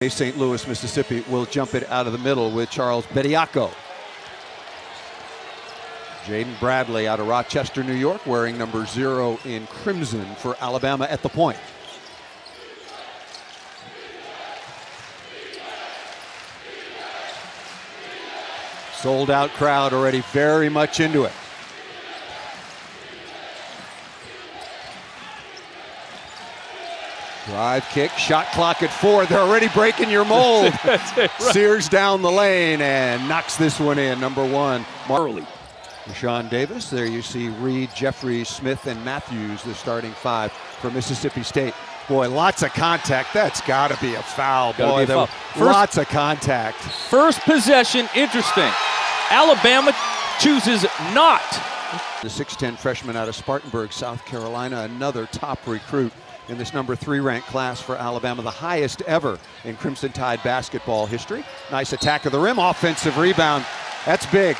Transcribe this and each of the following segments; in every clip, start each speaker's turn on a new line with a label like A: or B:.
A: St. Louis, Mississippi will jump it out of the middle with Charles Bediako. Jaden Bradley out of Rochester, New York, wearing number 0 in crimson for Alabama at the point. Sold out crowd already very much into it. Drive kick, shot clock at 4. They're already breaking your mold.
B: That's it, right.
A: Sears down the lane and knocks this one in. Number 1,
B: Early.
A: Rashawn Davis. There you see Reed, Jeffries, Smith, and Matthews, the starting 5 for Mississippi State. Boy, lots of contact. That's got to be a foul. Boy,
B: be a foul.
A: Lots of contact.
B: First possession, interesting. Alabama chooses not.
A: The 6'10 freshman out of Spartanburg, South Carolina, another top recruit in this number 3 ranked class for Alabama, the highest ever in Crimson Tide basketball history. Nice attack of the rim, offensive rebound. That's big.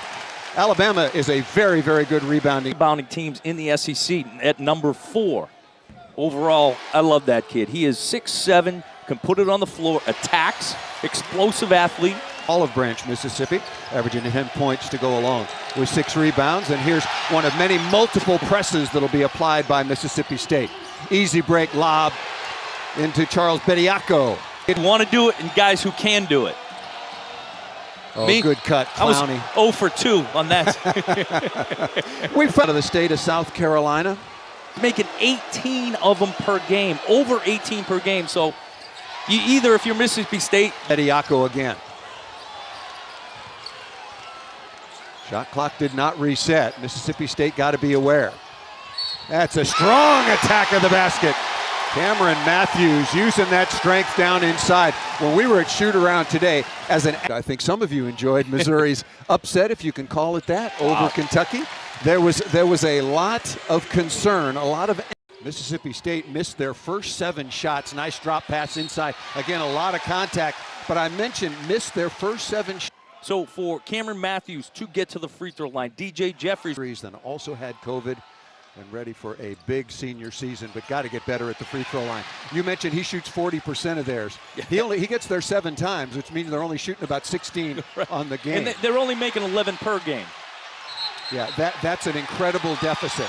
A: Alabama is a very, very good rebounding
B: Teams in the SEC at number 4. Overall, I love that kid. He is 6'7", can put it on the floor, attacks, explosive athlete.
A: Olive Branch, Mississippi, averaging 10 points to go along with 6 rebounds. And here's one of many multiple presses that'll be applied by Mississippi State. Easy break lob into Charles Bediako.
B: They'd want to do it, and guys who can do it.
A: Oh,
B: Me,
A: good cut, Clowney.
B: I was 0 for 2 on that.
A: We've out of the state of South Carolina.
B: Making 18 of them per game, over 18 per game. So you either, if you're Mississippi State.
A: Bediako again. Shot clock did not reset. Mississippi State got to be aware. That's a strong attack of the basket. Cameron Matthews using that strength down inside. When we were at shoot-around today, I think some of you enjoyed Missouri's upset, if you can call it that, over Kentucky. There was a lot of concern, a lot of. Mississippi State missed their first 7 shots. Nice drop pass inside. Again, a lot of contact, but I mentioned missed their first 7 shots.
B: So for Cameron Matthews to get to the free throw line, DJ Jeffries.
A: Then also had COVID and ready for a big senior season, but got to get better at the free throw line. You mentioned he shoots 40% of theirs. He gets there 7 times, which means they're only shooting about 16
B: right.
A: on the game.
B: And they're only making 11 per game.
A: Yeah, that's an incredible deficit.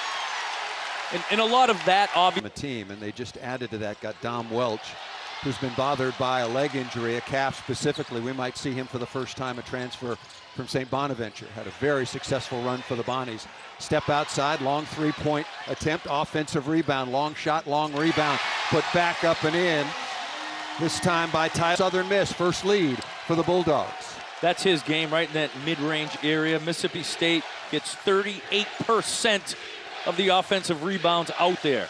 B: And a lot of that, obviously.
A: The team, and they just added to that, got Dom Welch, who's been bothered by a leg injury, a calf specifically. We might see him for the first time, a transfer from St. Bonaventure. Had a very successful run for the Bonnies. Step outside, long 3-point attempt, offensive rebound, long shot, long rebound, put back up and in. This time by Tyler. Southern Miss, first lead for the Bulldogs.
B: That's his game, right in that mid-range area. Mississippi State gets 38% of the offensive rebounds out there.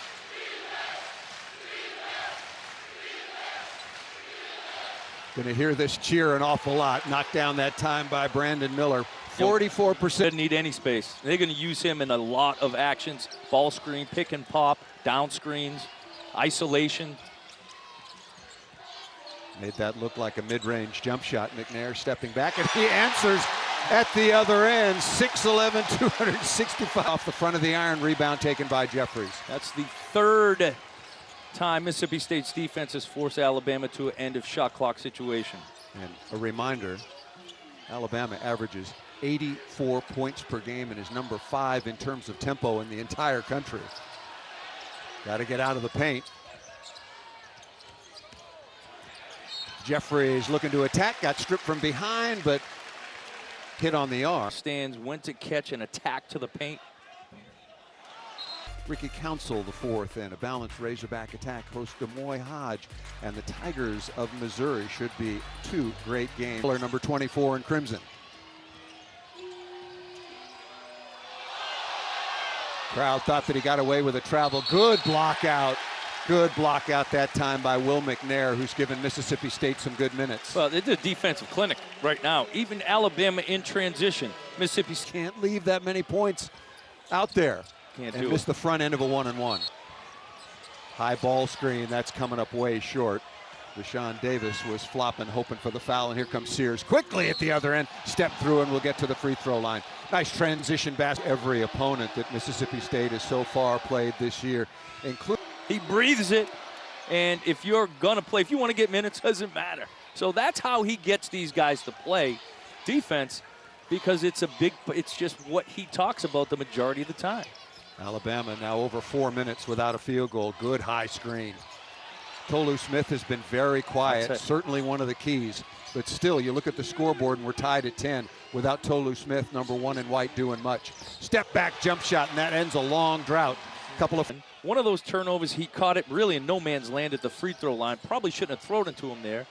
A: Gonna hear this cheer an awful lot. Knocked down that time by Brandon Miller. 44%.
B: Doesn't need any space. They're gonna use him in a lot of actions. Ball screen, pick and pop, down screens, isolation.
A: Made that look like a mid-range jump shot. McNair stepping back, and he answers at the other end. 6'11", 265 off the front of the iron. Rebound taken by Jeffries.
B: That's the 3rd time Mississippi State's defense has forced Alabama to an end of shot clock situation.
A: And a reminder, Alabama averages 84 points per game and is number 5 in terms of tempo in the entire country. Got to get out of the paint. Jeffries looking to attack, got stripped from behind, but hit on the arm.
B: Stands, went to catch and attack to the paint.
A: Ricky Council, the 4th, and a balanced Razorback attack hosts Des Moines Hodge, and the Tigers of Missouri should be 2 great games. Number 24 in crimson. Crowd thought that he got away with a travel. Good block out. Good block out that time by Will McNair, who's given Mississippi State some good minutes.
B: Well, it's a defensive clinic right now. Even Alabama in transition. Mississippi
A: can't leave that many points out there.
B: Can't
A: and
B: do
A: miss
B: it.
A: the front end of a 1-on-1. High ball screen, that's coming up way short. Rashawn Davis was flopping, hoping for the foul, and here comes Sears quickly at the other end. Step through and we'll get to the free throw line. Nice transition basket. Every opponent that Mississippi State has so far played this year, including.
B: He breathes it, and if you're gonna play, if you want to get minutes, doesn't matter. So that's how he gets these guys to play defense, because it's just what he talks about the majority of the time.
A: Alabama now over 4 minutes without a field goal. Good high screen. Tolu Smith has been very quiet, certainly one of the keys. But still, you look at the scoreboard and we're tied at 10 without Tolu Smith, number 1 in white, doing much. Step back jump shot, and that ends a long drought.
B: One of those turnovers, he caught it really in no man's land at the free throw line. Probably shouldn't have thrown it to him there.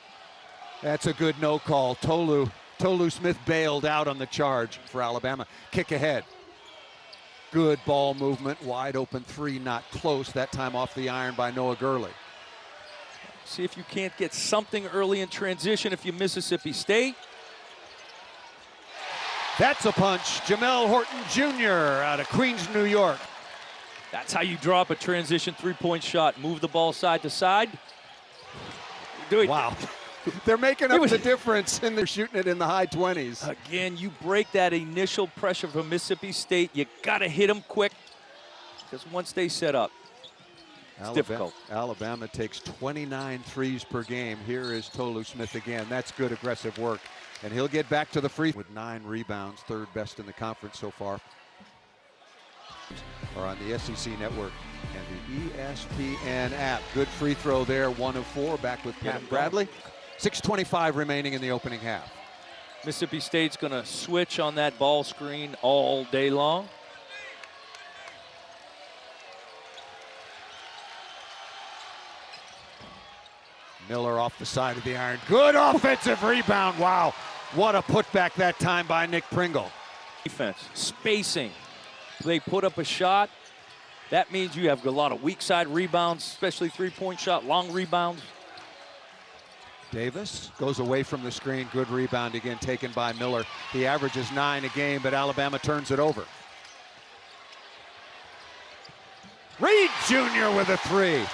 A: That's a good no call. Tolu Smith bailed out on the charge for Alabama. Kick ahead. Good ball movement. Wide open three, not close. That time off the iron by Noah Gurley.
B: See if you can't get something early in transition if you're Mississippi State.
A: That's a punch. Jamel Horton Jr. out of Queens, New York.
B: That's how you drop a transition three-point shot. Move the ball side to side. Do it.
A: Wow. They're making up the difference, and they're shooting it in the high 20s.
B: Again, you break that initial pressure from Mississippi State. You got to hit them quick, because once they set up, it's difficult.
A: Alabama takes 29 threes per game. Here is Tolu Smith again. That's good aggressive work. And he'll get back to the free with 9 rebounds, third best in the conference so far. Are on the SEC Network and the ESPN app. Good free throw there, 1 of 4, back with Pat Bradley. 6:25 remaining in the opening half.
B: Mississippi State's going to switch on that ball screen all day long.
A: Miller off the side of the iron. Good offensive rebound. Wow. What a putback that time by Nick Pringle.
B: Defense, spacing. They put up a shot. That means you have a lot of weak side rebounds, especially three-point shot, long rebounds.
A: Davis goes away from the screen. Good rebound again taken by Miller. He averages 9 a game, but Alabama turns it over. Reed Jr. with a 3.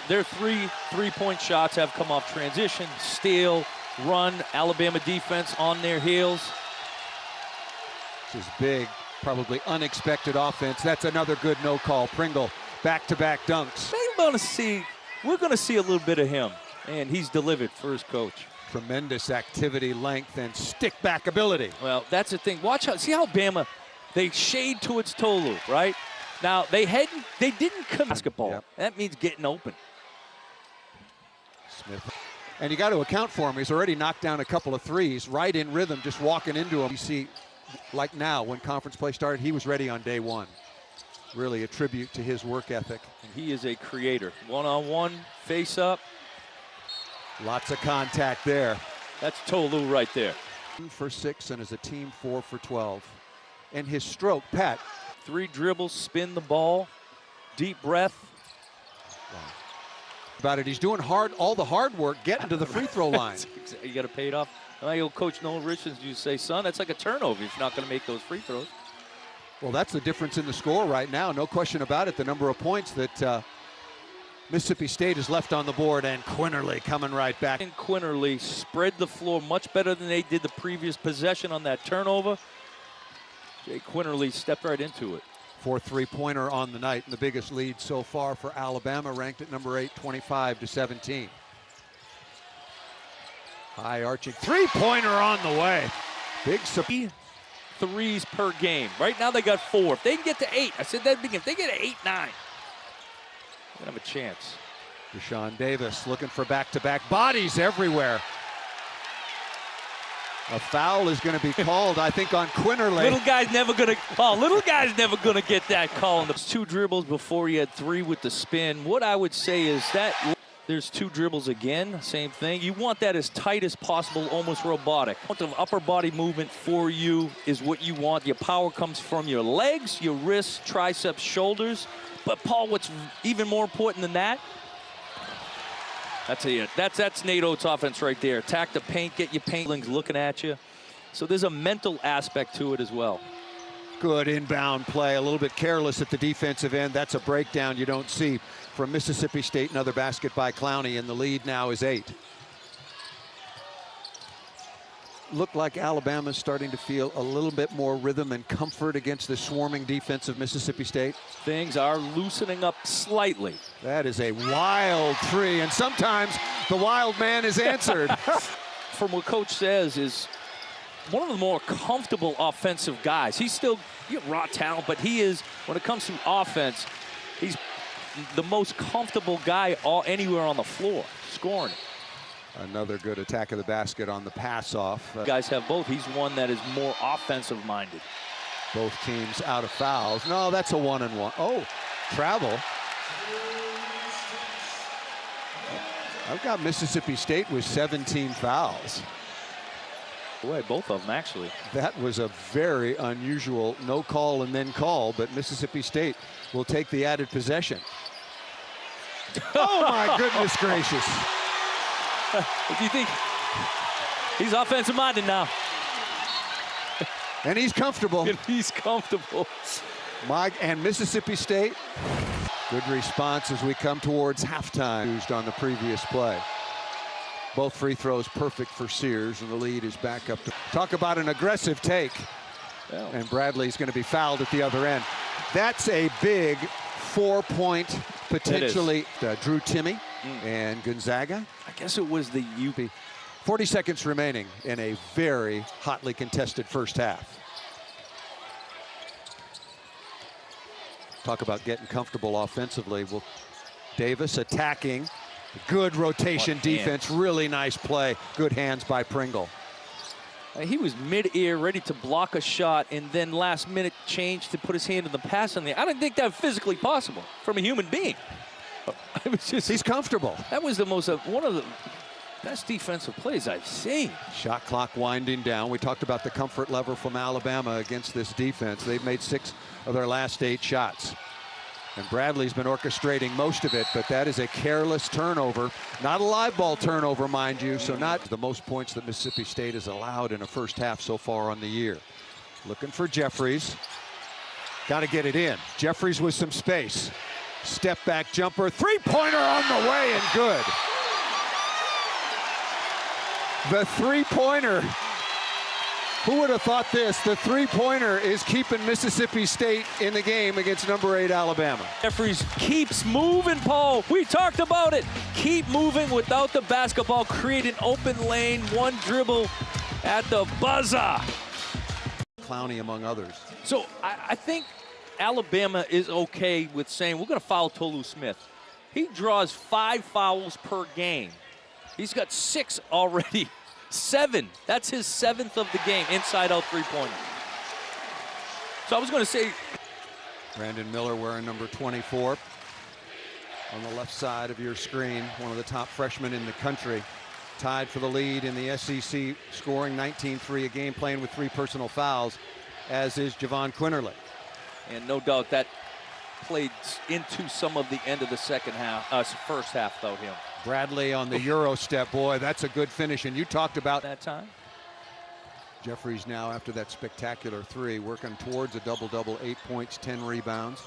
B: Their three-point shots have come off transition, steal, run. Alabama defense on their heels.
A: This is big, probably unexpected offense. That's another good no call. Pringle, back-to-back dunks.
B: We're going to see a little bit of him, and he's delivered for his coach.
A: Tremendous activity, length, and stick-back ability.
B: Well, that's the thing. See how Bama, they shade towards Tolu, right? Now, they didn't come basketball.
A: Yep.
B: That means getting open.
A: Smith. And you got to account for him. He's already knocked down a couple of threes, right in rhythm, just walking into him. You see, like now, when conference play started, he was ready on day 1. Really a tribute to his work ethic.
B: And he is a creator. One-on-one, face up.
A: Lots of contact there.
B: That's Tolu right there.
A: for 6 and as a team 4 for 12. And his stroke, Pat.
B: 3 dribbles, spin the ball, deep breath.
A: Wow. About it, he's doing all the hard work getting to the free throw line.
B: You got to pay it off. My old coach Noel Richards used to say, son, that's like a turnover if you're not going to make those free throws.
A: Well, that's the difference in the score right now. No question about it. The number of points that Mississippi State has left on the board, and Quinerly coming right back.
B: And Quinerly spread the floor much better than they did the previous possession on that turnover. Jay Quinerly stepped right into it.
A: 4 3-pointer on the night, and the biggest lead so far for Alabama, ranked at number 8, 25-17. High arching 3-pointer on the way. Big
B: threes per game. Right now they got 4. If they can get to 8, I said that at the beginning, if they get to 8, 9, they're gonna have a chance.
A: Deshaun Davis looking for back-to-back bodies everywhere. A foul is going to be called, I think, on Quinerly.
B: Little guy's never gonna get that call. And there's 2 dribbles before he had 3 with the spin. What I would say is that there's 2 dribbles again, same thing. You want that as tight as possible, almost robotic. The upper body movement for you is what you want. Your power comes from your legs, your wrists, triceps, shoulders. But Paul, what's even more important than that? That's it. That's Nate Oates' offense right there. Attack the paint, get your paintlings looking at you. So there's a mental aspect to it as well.
A: Good inbound play, a little bit careless at the defensive end. That's a breakdown you don't see from Mississippi State. Another basket by Clowney, and the lead now is 8. look like Alabama's starting to feel a little bit more rhythm and comfort against the swarming defense of Mississippi State?
B: Things are loosening up slightly.
A: That is a wild three, and sometimes the wild man is answered.
B: From what Coach says, is one of the more comfortable offensive guys. He's still raw talent, but he is, when it comes to offense, he's the most comfortable guy anywhere on the floor, scoring.
A: Another good attack of the basket on the pass off.
B: Guys have both. He's one that is more offensive-minded.
A: Both teams out of fouls. No, that's a 1-and-1. Oh, travel. I've got Mississippi State with 17 fouls.
B: Boy, both of them, actually.
A: That was a very unusual no call and then call, but Mississippi State will take the added possession. Oh, my goodness gracious.
B: If you think he's offensive-minded now.
A: And he's comfortable.
B: And he's comfortable.
A: And Mississippi State, good response as we come towards halftime. Used on the previous play. Both free throws perfect for Sears, and the lead is back up. Talk about an aggressive take.
B: Well,
A: And Bradley's going to be fouled at the other end. That's a big 4-point, potentially, Drew Timme and Gonzaga.
B: I guess it was the UP.
A: 40 seconds remaining in a very hotly contested first half. Talk about getting comfortable offensively. Well, Davis attacking. Good rotation defense. Really nice play. Good hands by Pringle.
B: He was mid-air, ready to block a shot, and then last minute change to put his hand in the pass on there. I didn't think that was physically possible from a human being. It was just,
A: he's comfortable.
B: That was the most one of the best defensive plays I've seen.
A: Shot clock winding down. We talked about the comfort level from Alabama against this defense. They've made 6 of their last 8 shots. And Bradley's been orchestrating most of it, but that is a careless turnover. Not a live ball turnover, mind you, so not the most points that Mississippi State has allowed in a first half so far on the year. Looking for Jeffries. Got to get it in. Jeffries with some space. Step back jumper. Three-pointer on the way and good. The three-pointer. Who would have thought this? The three-pointer is keeping Mississippi State in the game against number 8 Alabama.
B: Jeffries keeps moving, Paul. We talked about it. Keep moving without the basketball. Create an open lane. One dribble at the buzzer.
A: Clowney among others.
B: So I think Alabama is okay with saying we're going to foul Tolu Smith. He draws 5 fouls per game. He's got 6 already. 7. That's his 7th of the game, inside-out three-pointer. So I was going to say.
A: Brandon Miller wearing number 24. On the left side of your screen, one of the top freshmen in the country. Tied for the lead in the SEC, scoring 19-3 a game, playing with 3 personal fouls, as is Javon Quinterly.
B: And no doubt that played into some of the end of the first half, though, him.
A: Bradley on the Euro step, boy, that's a good finish. And you talked about
B: that time.
A: Jeffries now, after that spectacular 3, working towards a double-double, 8 points, 10 rebounds.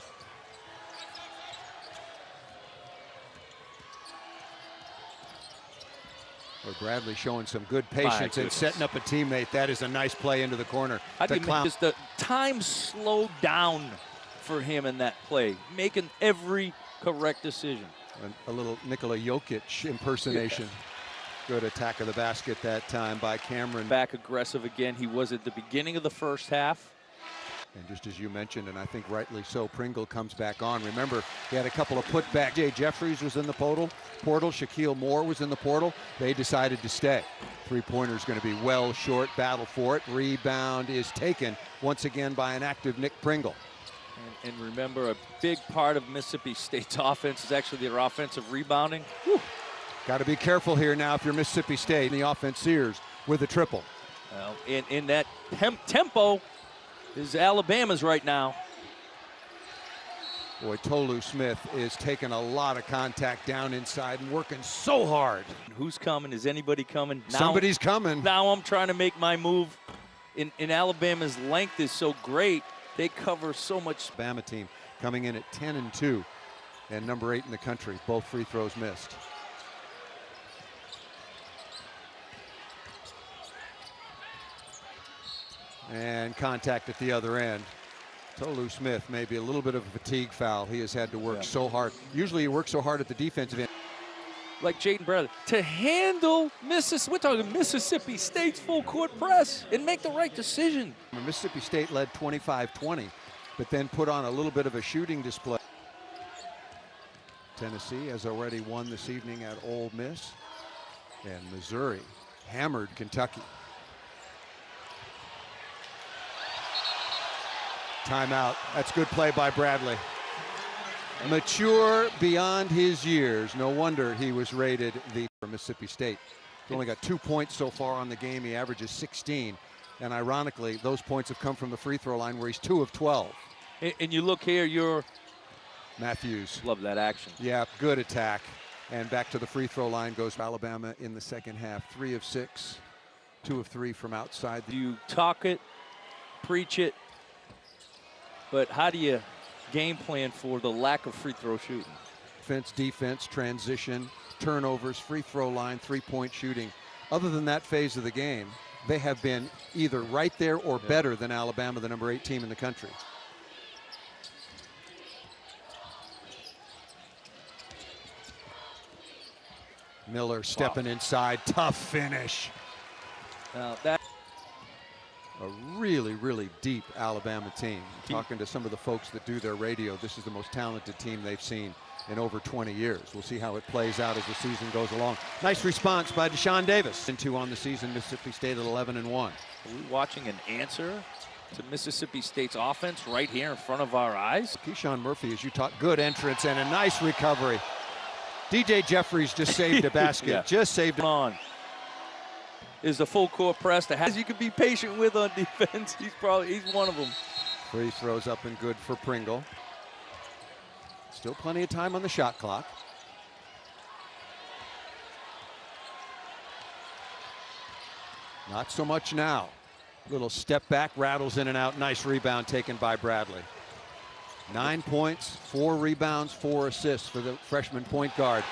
A: Or Bradley showing some good patience and setting up a teammate. That is a nice play into the corner.
B: I think just the time slowed down for him in that play, making every correct decision.
A: A little Nikola Jokic impersonation. Yeah. Good attack of the basket that time by Cameron.
B: Back aggressive again. He was at the beginning of the first half.
A: And just as you mentioned, and I think rightly so, Pringle comes back on. Remember, he had a couple of putbacks. Jay Jeffries was in the portal. Shaquille Moore was in the portal. They decided to stay. Three-pointer's going to be well short. Battle for it. Rebound is taken once again by an active Nick Pringle.
B: And remember, a big part of Mississippi State's offense is actually their offensive rebounding.
A: Got to be careful here now if you're Mississippi State. The offense Sears with a triple.
B: Well, in that tempo is Alabama's right now.
A: Boy, Tolu Smith is taking a lot of contact down inside and working so hard.
B: Who's coming? Is anybody coming?
A: Somebody's coming.
B: Now I'm trying to make my move. In Alabama's length is so great. They cover so much.
A: Bama team coming in at 10-2 and number 8 in the country. Both free throws missed. And contact at the other end. Tolu Smith, maybe a little bit of a fatigue foul. He has had to work so hard. Usually he works so hard at the defensive end.
B: Like Jaden Bradley, to handle Mississippi State's full court press and make the right decision.
A: Mississippi State led 25-20, but then put on a little bit of a shooting display. Tennessee has already won this evening at Ole Miss, and Missouri hammered Kentucky. Timeout. That's good play by Bradley. Mature beyond his years. No wonder he was rated the Mississippi State. He's only got 2 points so far on the game. He averages 16. And ironically, those points have come from the free throw line where he's 2 of 12.
B: And you look here, you're
A: Matthews.
B: Love that action.
A: Yeah, good attack. And back to the free throw line goes Alabama in the second half. 3 of 6, 2 of 3 from outside.
B: You talk it, preach it, but how do you game plan for the lack of free throw shooting?
A: Defense, transition, turnovers, free throw line, three-point shooting. Other than that phase of the game, they have been either right there or better than Alabama, the number 8 team in the country. Miller stepping inside, tough finish.
B: That
A: A really, really deep Alabama team. Talking to some of the folks that do their radio, this is the most talented team they've seen in over 20 years. We'll see how it plays out as the season goes along. Nice response by Deshaun Davis. And 2 on the season, Mississippi State at 11-1.
B: Are we watching an answer to Mississippi State's offense right here in front of our eyes?
A: Keyshawn Murphy, as you taught, good entrance and a nice recovery. DJ Jeffries just saved a basket. Just saved it.
B: On is the full court press that you can be patient with on defense. He's one of them.
A: Free throws up and good for Pringle. Still plenty of time on the shot clock. Not so much now. Little step back, rattles in and out. Nice rebound taken by Bradley. 9 points, 4 rebounds, 4 assists for the freshman point guard.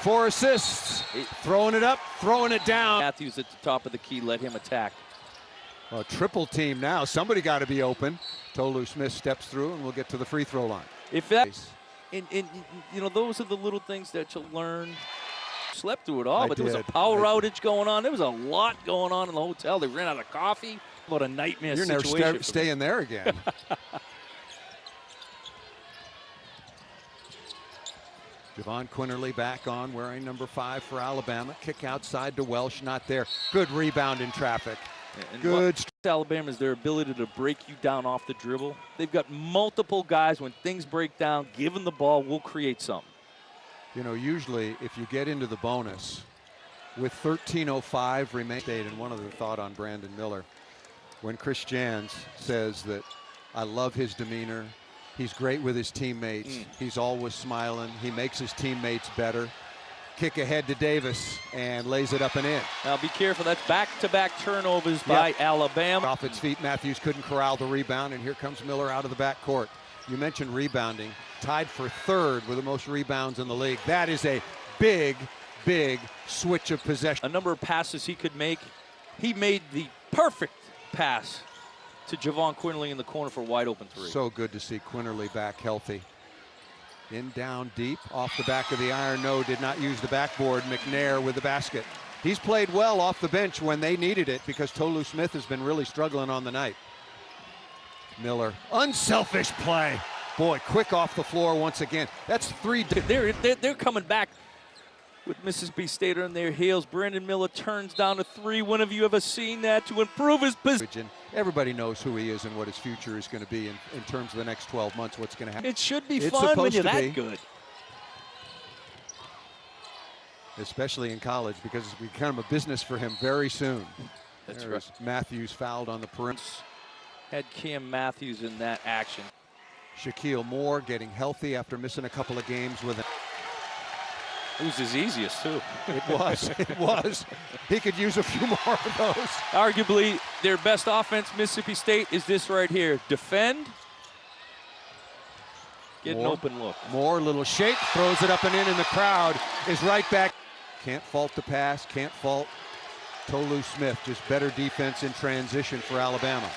A: 4 assists, throwing it up, throwing it down.
B: Matthews at the top of the key, let him attack.
A: A triple team now. Somebody got to be open. Tolu Smith steps through, and we'll get to the free throw line.
B: If that, and you know, those are the little things that you learn. Slept through it all, but there was a power outage going on. There was a lot going on in the hotel. They ran out of coffee. What a nightmare situation.
A: You're never staying there again. Javon Quinterly back on, wearing number 5 for Alabama. Kick outside to Welsh, not there. Good rebound in traffic.
B: And
A: good.
B: Alabama is their ability to break you down off the dribble. They've got multiple guys. When things break down, give them the ball, we'll create something.
A: You know, usually if you get into the bonus with 13:05 remaining, and one other thought on Brandon Miller, when Chris Jans says that I love his demeanor, he's great with his teammates, he's always smiling, he makes his teammates better. Kick ahead to Davis and lays it up and in.
B: Now be careful, that's back-to-back turnovers by Alabama.
A: Off its feet, Matthews couldn't corral the rebound, and here comes Miller out of the backcourt. You mentioned rebounding, tied for 3rd with the most rebounds in the league. That is a big, big switch of possession.
B: A number of passes he could make. He made the perfect pass to Javon Quinterly in the corner for a wide open 3.
A: So good to see Quinterly back healthy. In down deep, off the back of the iron. No, did not use the backboard. McNair with the basket. He's played well off the bench when they needed it because Tolu Smith has been really struggling on the night. Miller, unselfish play. Boy, quick off the floor once again. That's 3.
B: They're coming back with Mississippi State on their heels. Brandon Miller turns down a 3. When have you ever seen that to improve his position?
A: Everybody knows who he is and what his future is going to be in terms of the next 12 months, what's going to happen.
B: It should be fun when you're that good.
A: Especially in college, because it's become a business for him very soon.
B: That's right.
A: Matthews fouled on the perimeter.
B: Had Cam Matthews in that action.
A: Shaquille Moore getting healthy after missing a couple of games with it.
B: It was his easiest, too.
A: It was. It was. He could use a few more of those.
B: Arguably, their best offense, Mississippi State, is this right here. Defend. Get an open look.
A: Moore, little shake, throws it up and the crowd is right back. Can't fault the pass, can't fault Tolu Smith, just better defense in transition for Alabama.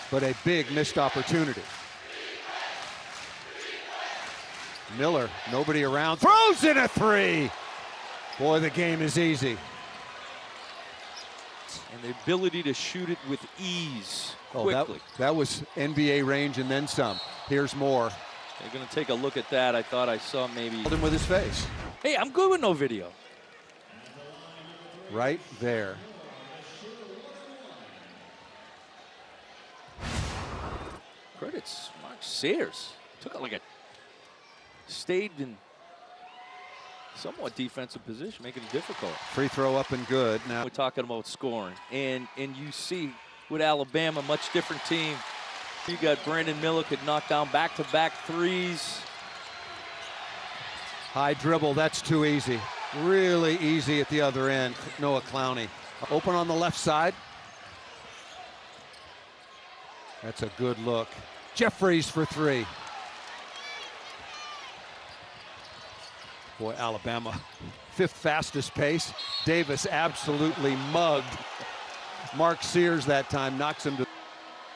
A: But a big missed opportunity. Miller, nobody around, throws in a three. Boy, the game is easy.
B: And the ability to shoot it with ease quickly.
A: That was NBA range and then some. Here's more.
B: They're going to take a look at that. I thought I saw maybe.
A: Him with his face.
B: Hey, I'm good with no video.
A: Right there.
B: Credits Mark Sayers. Took it like a stayed in somewhat defensive position, making it difficult.
A: Free throw up and good. Now
B: we're talking about scoring, and you see with Alabama, much different team. You got Brandon Miller could knock down back-to-back threes.
A: High dribble, that's too easy. Really easy at the other end. Noah Clowney. Open on the left side. That's a good look. Jeffries for three. Boy, Alabama, fifth fastest pace. Davis absolutely mugged. Mark Sears that time knocks him to.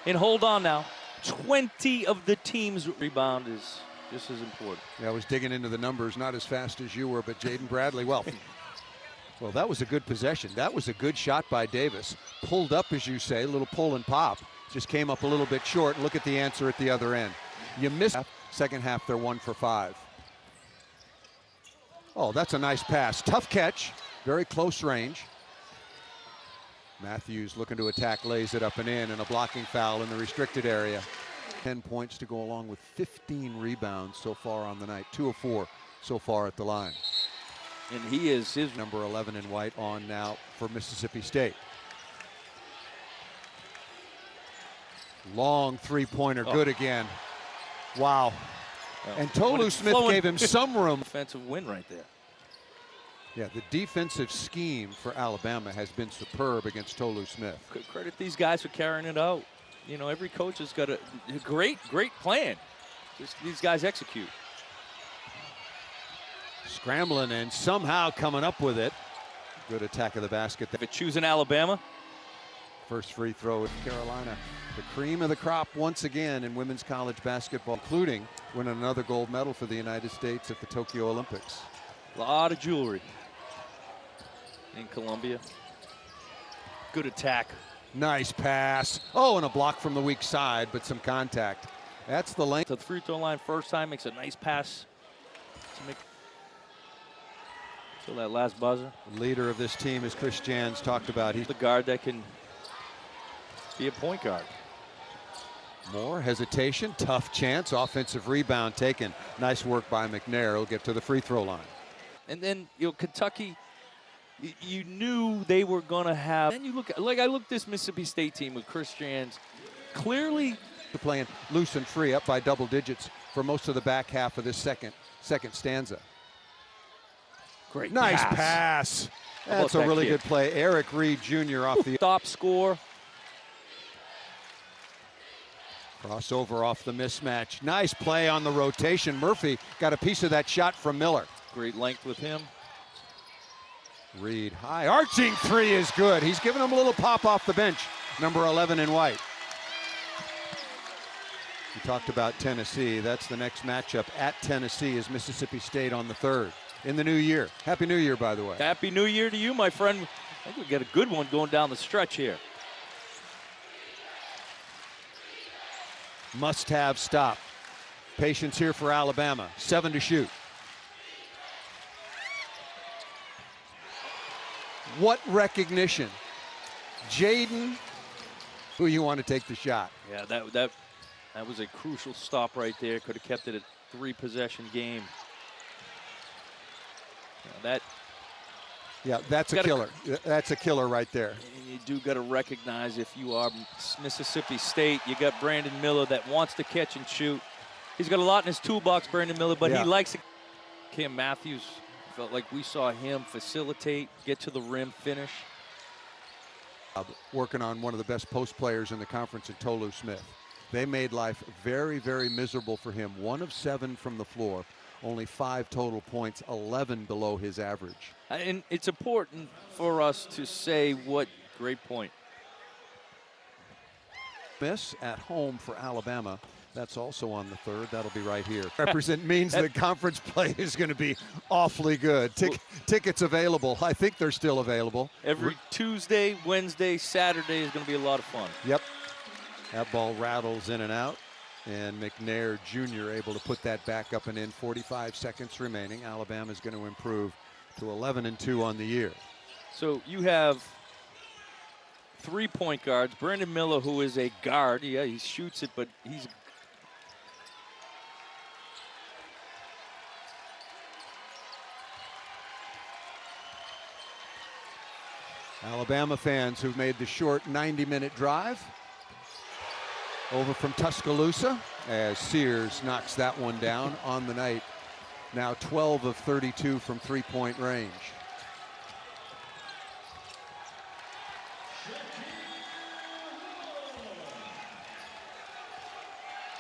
B: And hold on now. 20 of the team's rebound is just as important.
A: Yeah, I was digging into the numbers, not as fast as you were, but Jaden Bradley, well, that was a good possession. That was a good shot by Davis. Pulled up, as you say, a little pull and pop. Just came up a little bit short. Look at the answer at the other end. You missed. Second half, they're 1 for 5. Oh, that's a nice pass. Tough catch. Very close range. Matthews looking to attack, lays it up and in, and a blocking foul in the restricted area. 10 points to go along with 15 rebounds so far on the night. 2 of 4 so far at the line.
B: And he is his
A: number 11 in white on now for Mississippi State. Long three-pointer, good again. Wow. And Tolu Smith gave him some room.
B: Defensive win right there.
A: Yeah, the defensive scheme for Alabama has been superb against Tolu Smith.
B: Could credit these guys for carrying it out. You know, every coach has got a great plan. Just these guys execute.
A: Scrambling and somehow coming up with it. Good attack of the basket.
B: If it's choosing Alabama.
A: First free throw with Carolina. The cream of the crop once again in women's college basketball, including winning another gold medal for the United States at the Tokyo Olympics.
B: A lot of jewelry in Columbia. Good attack.
A: Nice pass. Oh, and a block from the weak side, but some contact. That's the length.
B: To the free throw line first time, makes a nice pass. Till that last buzzer.
A: The leader of this team, as Chris Jans talked about. He's
B: the guard that can be a point guard.
A: More hesitation, tough chance, offensive rebound taken. Nice work by McNair. He'll get to the free throw line.
B: And then, you know, Kentucky, you knew they were going to have. Then you look at, like I looked at this Mississippi State team with Chris Jans. Clearly,
A: playing loose and free, up by double digits for most of the back half of this second stanza.
B: Great
A: nice pass. That's a really good play. Eric Reed Jr. off the
B: stop score.
A: Crossover off the mismatch. Nice play on the rotation. Murphy got a piece of that shot from Miller.
B: Great length with him.
A: Reed high. Arching three is good. He's giving him a little pop off the bench. Number 11 in white. We talked about Tennessee. That's the next matchup at Tennessee is Mississippi State on the 3rd in the new year. Happy New Year, by the way.
B: Happy New Year to you, my friend. I think we got a good one going down the stretch here.
A: Must-have stop. Patience here for Alabama. 7 to shoot. What recognition. Jaden, who you want to take the shot?
B: Yeah, that was a crucial stop right there. Could have kept it a 3-possession game.
A: Yeah, that's a killer. That's a killer right there.
B: You do got to recognize, if you are Mississippi State, you got Brandon Miller that wants to catch and shoot. He's got a lot in his toolbox, Brandon Miller, but he likes it. Cam Matthews, felt like we saw him facilitate, get to the rim, finish.
A: Working on one of the best post players in the conference in Tolu Smith. They made life very, very miserable for him. 1 of 7 from the floor. only 5 total points, 11 below his average.
B: And it's important for us to say what great point.
A: Miss at home for Alabama. That's also on the 3rd. That'll be right here. Represent means that conference play is going to be awfully good. Tickets available. I think they're still available.
B: Every Tuesday, Wednesday, Saturday is going to be a lot of fun.
A: Yep. That ball rattles in and out. And McNair Jr. able to put that back up and in. 45 seconds remaining. Alabama's going to improve to 11-2 on the year.
B: So you have 3 point guards. Brandon Miller, who is a guard. Yeah, he shoots it, but he's
A: Alabama fans who've made the short 90-minute drive over from Tuscaloosa as Sears knocks that one down on the night. Now 12 of 32 from three-point range.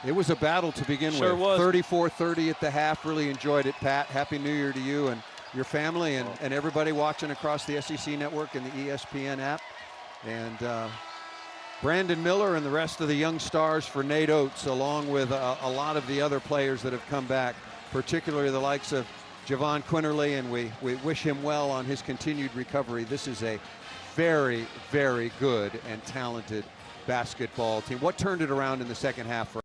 A: It was a battle to begin
B: Sure
A: with.
B: was.
A: 34-30 at the half. Really enjoyed it, Pat. Happy New Year to you and your family and everybody watching across the SEC network and the ESPN app. And Brandon Miller and the rest of the young stars for Nate Oates, along with a lot of the other players that have come back, particularly the likes of Javon Quinterly, and we wish him well on his continued recovery. This is a very, very good and talented basketball team. What turned it around in the second half for